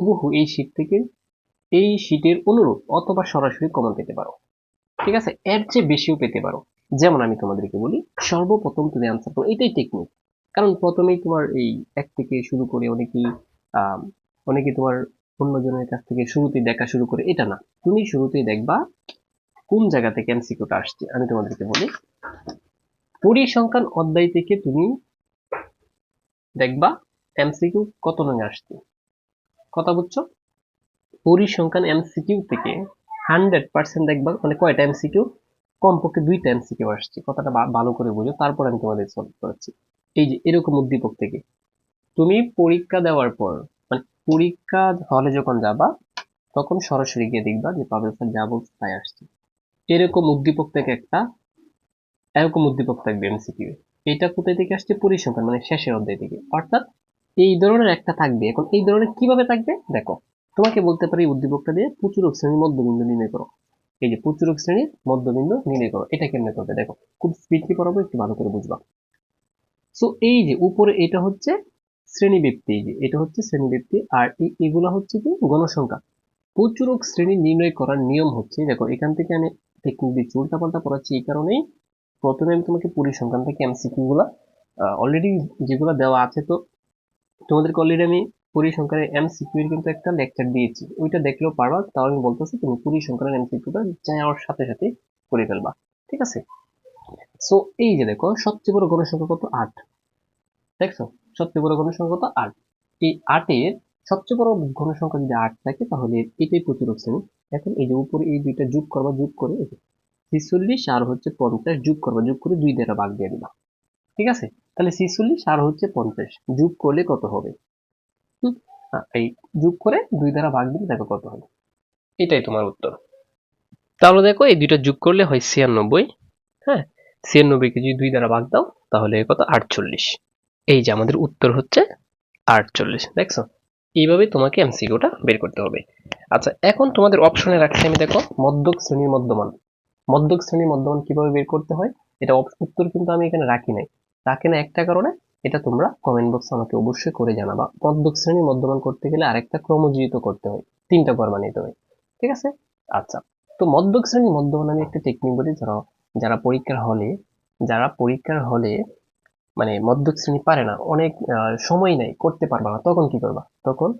হুবহু এই শীট থেকে এই শীটের অনুরূপ অথবা সরাসরি কমন পেতে পারো। ঠিক আছে, এর চেয়ে বেশিও পেতে পারো। যেমন আমি তোমাদেরকে বলি, সর্বপ্রথম তুমি আনসার করো, এটাই টেকনিক। কারণ প্রথমেই তোমার এই এক থেকে শুরু করে অনেকেই আহ অনেকে তোমার অন্যজনের কাছ থেকে শুরুতেই দেখা শুরু করে, এটা না। তুমি শুরুতেই দেখবা কোন জায়গা থেকে এমসিকিউটা আসছে। আমি তোমাদেরকে বলি, পরিসংখ্যান অধ্যায় থেকে তুমি দেখবা এমসিকিউ কত নং আসছে। কথা বুঝছো? পরিসংখ্যান এমসিকিউ থেকে 100% দেখবা মানে কয়টা এমসিকিউ, কমপক্ষে দুইটা এমসিকিউ আসছে। কথাটা ভালো করে বুঝো, তারপর আমি তোমাদের সলভ করাচ্ছি। এই যে এরকম উদ্দীপক থেকে তুমি পরীক্ষা দেওয়ার পর, মানে পরীক্ষা হলে যখন যাবা তখন সরাসরি গিয়ে দেখবা যে পাবেল স্যার যা বলছে তাই আসছে। এরকম উদ্দীপক থেকে একটা এরকম উদ্দীপক থাকবে এমসিকিউ। এটা কোথায় থেকে আসছে? পরিসংখ্যান মানে শেষের অধ্যায় থেকে। অর্থাৎ এই ধরনের একটা থাকবে। এখন এই ধরনের কিভাবে থাকবে দেখো, তোমাকে বলতে পারি উদ্দীপকটা দিয়ে প্রচুরক শ্রেণীর মধ্যবিন্দু নির্ণয় করো। এই যে প্রচুরক শ্রেণীর মধ্যবিন্দু নির্ণয় করো, এটা কেমনে করবে দেখো, খুব স্পিডলি পড়াবো, একটু ভালো করে বুঝবা। সো এই যে উপরে এটা হচ্ছে শ্রেণীব্যক্তি, এই যে এটা হচ্ছে শ্রেণীব্যক্তি, আর এগুলা হচ্ছে কি গণসংখ্যা। প্রচুরক শ্রেণী নির্ণয় করার নিয়ম হচ্ছে, দেখো এখান থেকে আমি টেকনিক দিচ্ছি, উল্টাপাল্টা পড়াচ্ছি এই কারণেই। প্রথমে আমি তোমাকে পরিসংখ্যান থেকে এমসিকিউ গুলা অলরেডি যেগুলো দেওয়া আছে, তো তোমাদেরকে অলরেডি আমি পরিসংখ্যানের এমসিকিউ এর কিন্তু একটা লেকচার দিয়েছি, ওইটা দেখলেও পারবা। তাও আমি বলতেছি তুমি পরিসংখ্যানের এমসিকিউটা যাওয়ার সাথে সাথে করে ফেলবা। ঠিক আছে? সো এই যে দেখো, সবচেয়ে বড় গণসংখ্যা কত? 8। দেখছো, সবচেয়ে বড় গণসংখ্যা কত? 8। এই 8-এর সবচেয়ে বড় গণসংখ্যা যদি 8 থাকে তাহলে এটাই প্রতিরোধ শ্রেণী। এখন এই যে উপরে এই দুইটা যোগ করবা, যোগ করে এই যে 46 আর হচ্ছে 50 যোগ করবা, যোগ করে 2 দ্বারা ভাগ দিয়ে দিবা। ঠিক আছে? তাহলে 46 আর হচ্ছে 50 যোগ করলে কত হবে? হুম, এই যোগ করে 2 দ্বারা ভাগ দিলে দেখো কত হবে। এটাই তোমার উত্তর। তাহলে দেখো এই দুইটা যোগ করলে হয় 96। হ্যাঁ, 96 কে যদি 2 দ্বারা ভাগ দাও তাহলে কত? 48। এই যে আমাদের উত্তর হচ্ছে 48। দেখছো, এইভাবে তোমাকে এমসিকিউটা বের করতে হবে। আচ্ছা, এখন তোমাদের অপশনে রাখছি আমি, দেখো মধ্যক শ্রেণীর মধ্যমান। মধ্যক শ্রেণীর মধ্যমান কিভাবে বের করতে হয়, এটা উত্তর কিন্তু আমি এখানে রাখি নাই। রাখি না একটা কারণে, এটা তোমরা কমেন্ট বক্সে আমাকে অবশ্যই করে জানাবা। মধ্যক শ্রেণীর মধ্যমান করতে গেলে আরেকটা ক্রমজিত করতে হয়, 3টা ঘর বানাইতে হয়। ঠিক আছে? আচ্ছা, তো মধ্যক শ্রেণীর মধ্যমান আমি একটা টেকনিক বলি। যারা যারা পরীক্ষার হলে যারা পরীক্ষার হলে মানে মধ্যক শ্রেণী পারে না, অনেক সময় নেই, করতে পারবা না, তখন কি করবা? তখন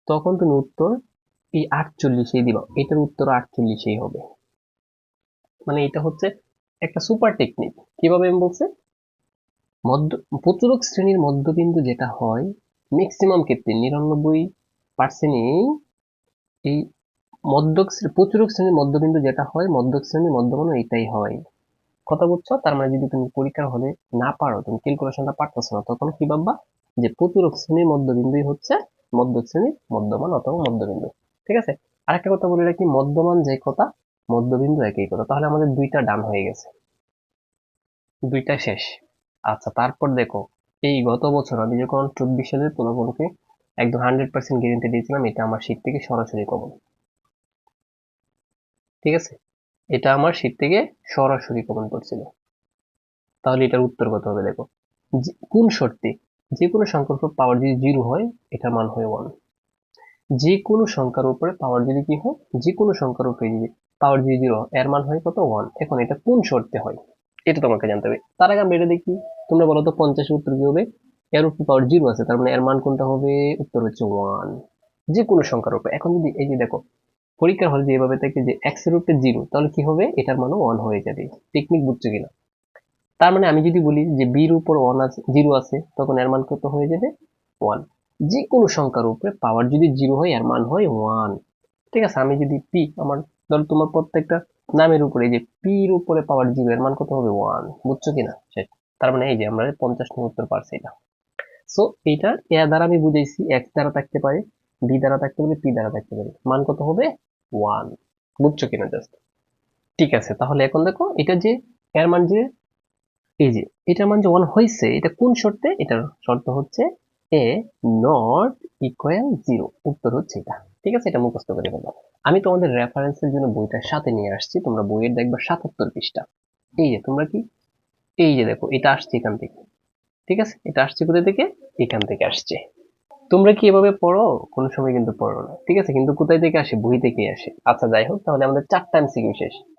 তখন তুমি উত্তর এই 48 দিবা, এটার উত্তর 48 হবে। মানে এটা হচ্ছে একটা সুপার টেকনিক। কিভাবে আমি বলছি, মধ্য প্রচুরক শ্রেণীর মধ্যবিন্দু যেটা হয়, ম্যাক্সিমাম ক্ষেত্রে 99%ই এই প্রচুরক শ্রেণীর মধ্যবিন্দু যেটা হয়, মধ্যক শ্রেণীর মধ্যমান এটাই হয়। কথা বুঝছো? তার মানে যদি তুমি পরীক্ষার হলে না পারো, তুমি ক্যালকুলেশনটা পারতেছো না, তখন কি ভাববা যে প্রচুরক শ্রেণীর মধ্যবিন্দুই হচ্ছে মধ্যক শ্রেণীর মধ্যমান অথবা মধ্যবিন্দু। ঠিক আছে? আরেকটা কথা বলে রাখি, মধ্যমান যে কথা, মধ্যবিন্দু একই কথা। তাহলে আমাদের দুইটা ডান হয়ে গেছে, দুইটা শেষ। আচ্ছা, তারপর দেখো, এই গত বছর আমি যখন 24 সালের ফলাফলকে একদম 100% গ্যারেন্টি দিয়েছিলাম, এটা আমার শীট থেকে সরাসরি কমন। ঠিক আছে? এটা আমার শীট থেকে সরাসরি কমন করছিল। তাহলে এটার উত্তর কত হবে দেখো, কোন শর্তে? যে কোনো সংখ্যার উপর পাওয়ার যদি জিরো হয়, এটার মান হয় 1। যে কোনো সংখ্যার উপরে পাওয়ার যদি কি হয়, যে কোনো সংখ্যার উপরে যদি পাওয়ার যদি জিরো, এর মান হয় কত? 1। এখন এটা কোন শর্তে হয়, এটা তোমাকে জানতে হবে। তার আগে আমরা এটা দেখি, তোমরা বলো তো 50 উত্তর কি হবে? এর উপর পাওয়ার জিরো আছে, তার মানে এর মান কোনটা হবে? উত্তর হচ্ছে 1। যে কোনো সংখ্যার উপরে। এখন যদি এই যে দেখো, পরীক্ষার হলে যে এভাবে থাকে যে এক্স এর উপরে জিরো, তাহলে কি হবে? এটার মানও 1 হয়ে যাবে। টেকনিক বুঝছো কিনা? তার মানে আমি যদি বলি যে বির উপর 1 আছে, জিরো আছে, তখন এর মান কত হয়ে যাবে? 1। যে কোনো সংখ্যার উপরে পাওয়ার যদি জিরো হয়, এর মান হয় 1। ঠিক আছে? আমি যদি পি আমার, ধরো তোমার প্রত্যেকটা নামের উপরে যে পির উপরে পাওয়ার জিরো, এর মান কত হবে? 1। বুঝছো কিনা? শেষ। তার মানে এই যে আমরা 50 নং উত্তর পারছি এটা। সো এইটা এ দ্বারা আমি বুঝাইছি, এক্স দ্বারা থাকতে পারে, বি দ্বারা থাকতে পারে, পি দ্বারা থাকতে পারে, মান কত হবে? 1। বুঝছো কিনা জাস্ট? ঠিক আছে, তাহলে এখন দেখো এটা যে এর মান যে এই যে এটার মান যে 1 হয়েছে, এটা কোন শর্তে? এটার শর্ত হচ্ছে এ নট ইকুয়াল 0। উত্তর হচ্ছে এটা। ঠিক আছে? এটা মুখস্থ করে ফেলবো। আমি তোমাদের রেফারেন্সের জন্য বইটা সাথে নিয়ে আসছি, তোমরা বইয়ের দেখবা 77 পৃষ্ঠা। এই যে তোমরা কি, এই যে দেখো, এটা আসছে এখান থেকে। ঠিক আছে? এটা আসছে কোথা থেকে? এখান থেকে আসছে। তোমরা কি এভাবে পড়ো? কোনো সময় কিন্তু পড়ো না, ঠিক আছে? কিন্তু কোথায় থেকে আসে? বই থেকেই আসে। আচ্ছা যাই হোক, তাহলে আমাদের 4টা এমসিকিউ শেষ।